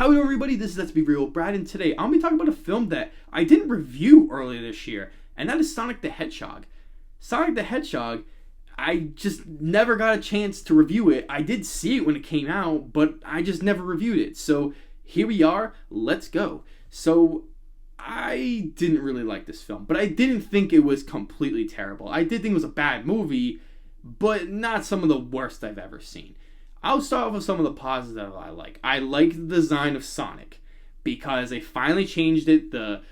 Hello everybody, this is Let's Be Real with Brad, and today I'll be talking about a film that I didn't review earlier this year, and that is Sonic the Hedgehog. Sonic the Hedgehog, I just never got a chance to review it. I did see it when it came out, but I just never reviewed it. So here we are, let's go. So I didn't really like this film, but I didn't think it was completely terrible. I did think it was a bad movie, but not some of the worst I've ever seen. I'll start off with some of the positives that I like. I like the design of Sonic because they finally changed it. The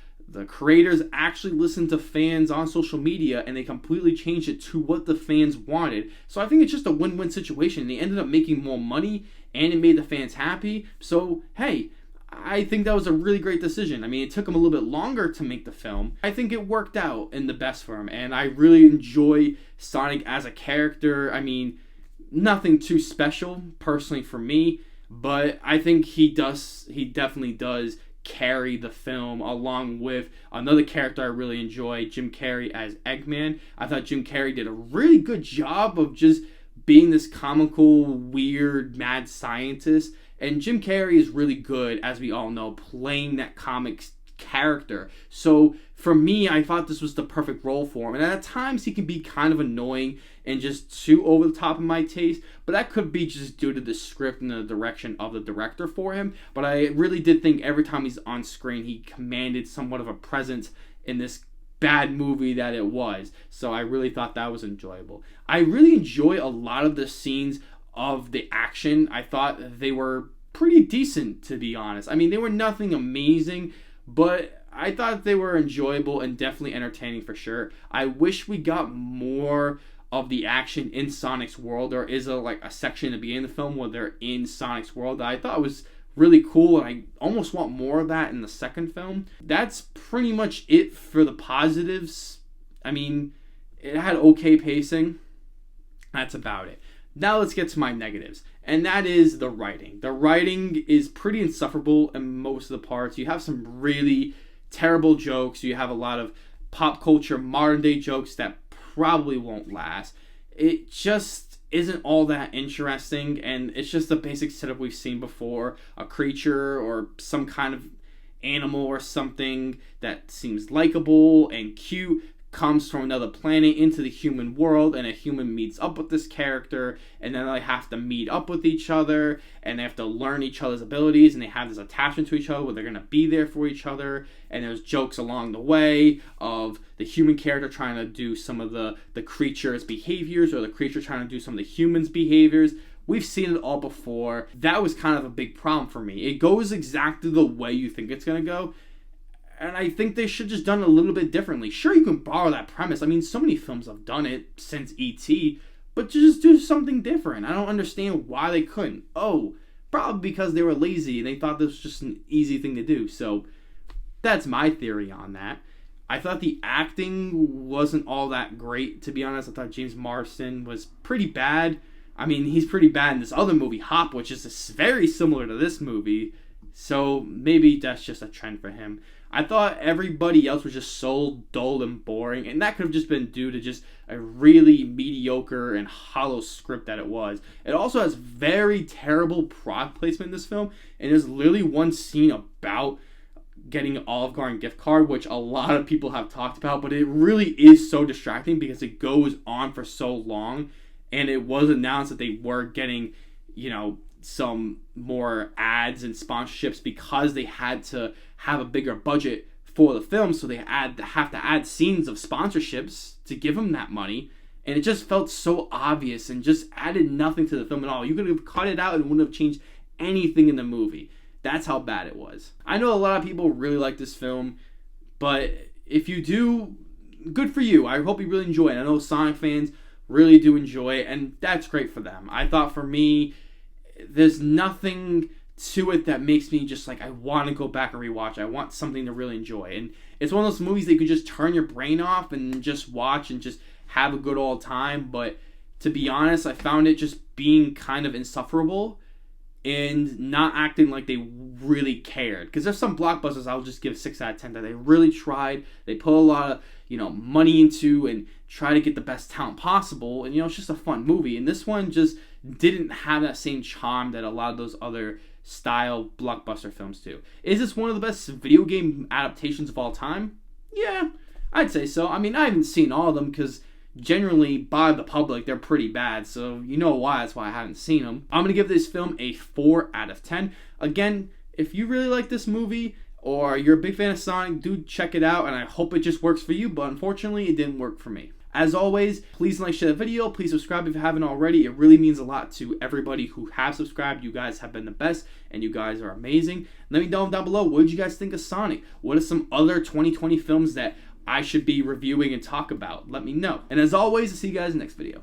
creators actually listened to fans on social media and they completely changed it to what the fans wanted. So I think it's just a win-win situation. They ended up making more money and it made the fans happy. So, hey, I think that was a really great decision. I mean, it took them a little bit longer to make the film. I think it worked out in the best for him, and I really enjoy Sonic as a character. I mean, nothing too special personally for me, but I think he definitely does carry the film along with another character I really enjoy, Jim Carrey as Eggman. I thought Jim Carrey did a really good job of just being this comical, weird, mad scientist. And Jim Carrey is really good, as we all know, playing that comic character. So for me, I thought this was the perfect role for him. And at times he can be kind of annoying and just too over the top of my taste, but that could be just due to the script and the direction of the director for him. But I really did think every time he's on screen, he commanded somewhat of a presence in this bad movie that it was. So I really thought that was enjoyable. I really enjoy a lot of the scenes of the action. I thought they were pretty decent, to be honest. I mean, they were nothing amazing, but I thought they were enjoyable and definitely entertaining for sure. I wish we got more of the action in Sonic's world. There is a section at the beginning of the film where they're in Sonic's world that I thought was really cool, and I almost want more of that in the second film. That's pretty much it for the positives. I mean, it had okay pacing. That's about it. Now let's get to my negatives, and that is the writing. The writing is pretty insufferable in most of the parts. You have some really terrible jokes. You have a lot of pop culture, modern day jokes that probably won't last. It just isn't all that interesting, and it's just the basic setup we've seen before. A creature or some kind of animal or something that seems likable and cute comes from another planet into the human world, and a human meets up with this character, and then they have to meet up with each other, and they have to learn each other's abilities, and they have this attachment to each other where they're going to be there for each other. And there's jokes along the way of the human character trying to do some of the creature's behaviors, or the creature trying to do some of the human's behaviors. We've seen it all before. That was kind of a big problem for me. It goes exactly the way you think it's going to go, and I think they should just done it a little bit differently. Sure, you can borrow that premise. I mean, so many films have done it since E.T., but just do something different. I don't understand why they couldn't. Oh, probably because they were lazy and they thought this was just an easy thing to do. So that's my theory on that. I thought the acting wasn't all that great, to be honest. I thought James Marsden was pretty bad. I mean, he's pretty bad in this other movie, Hop, which is very similar to this movie. So maybe that's just a trend for him. I thought everybody else was just so dull and boring, and that could have just been due to just a really mediocre and hollow script that it was. It also has very terrible product placement in this film, and there's literally one scene about getting an Olive Garden gift card, which a lot of people have talked about, but it really is so distracting because it goes on for so long, and it was announced that they were getting, some more ads and sponsorships because they had to have a bigger budget for the film, so they have to add scenes of sponsorships to give them that money, and it just felt so obvious and just added nothing to the film at all. You could have cut it out and it wouldn't have changed anything in the movie. That's how bad it was. I know a lot of people really like this film, but if you do, good for you. I hope you really enjoy it. I know Sonic fans really do enjoy it, and that's great for them. I thought for me, there's nothing to it that makes me just I want to go back and rewatch. I want something to really enjoy. And it's one of those movies that you could just turn your brain off and just watch and just have a good old time. But to be honest, I found it just being kind of insufferable and not acting like they really cared. Because there's some blockbusters I'll just give 6 out of 10 that they really tried. They put a lot of money into and try to get the best talent possible. And it's just a fun movie. And this one just didn't have that same charm that a lot of those other style blockbuster films too. Is this one of the best video game adaptations of all time? Yeah, I'd say so. I mean, I haven't seen all of them because generally by the public they're pretty bad, so you know why. That's why I haven't seen them. I'm gonna give this film a 4 out of 10. Again, if you really like this movie or you're a big fan of Sonic, do check it out, and I hope it just works for you, but unfortunately it didn't work for me. As always, please like, share the video, please subscribe if you haven't already. It really means a lot to everybody who have subscribed. You guys have been the best, and you guys are amazing. Let me know down below, what did you guys think of Sonic? What are some other 2020 films that I should be reviewing and talk about? Let me know. And as always, I'll see you guys in the next video.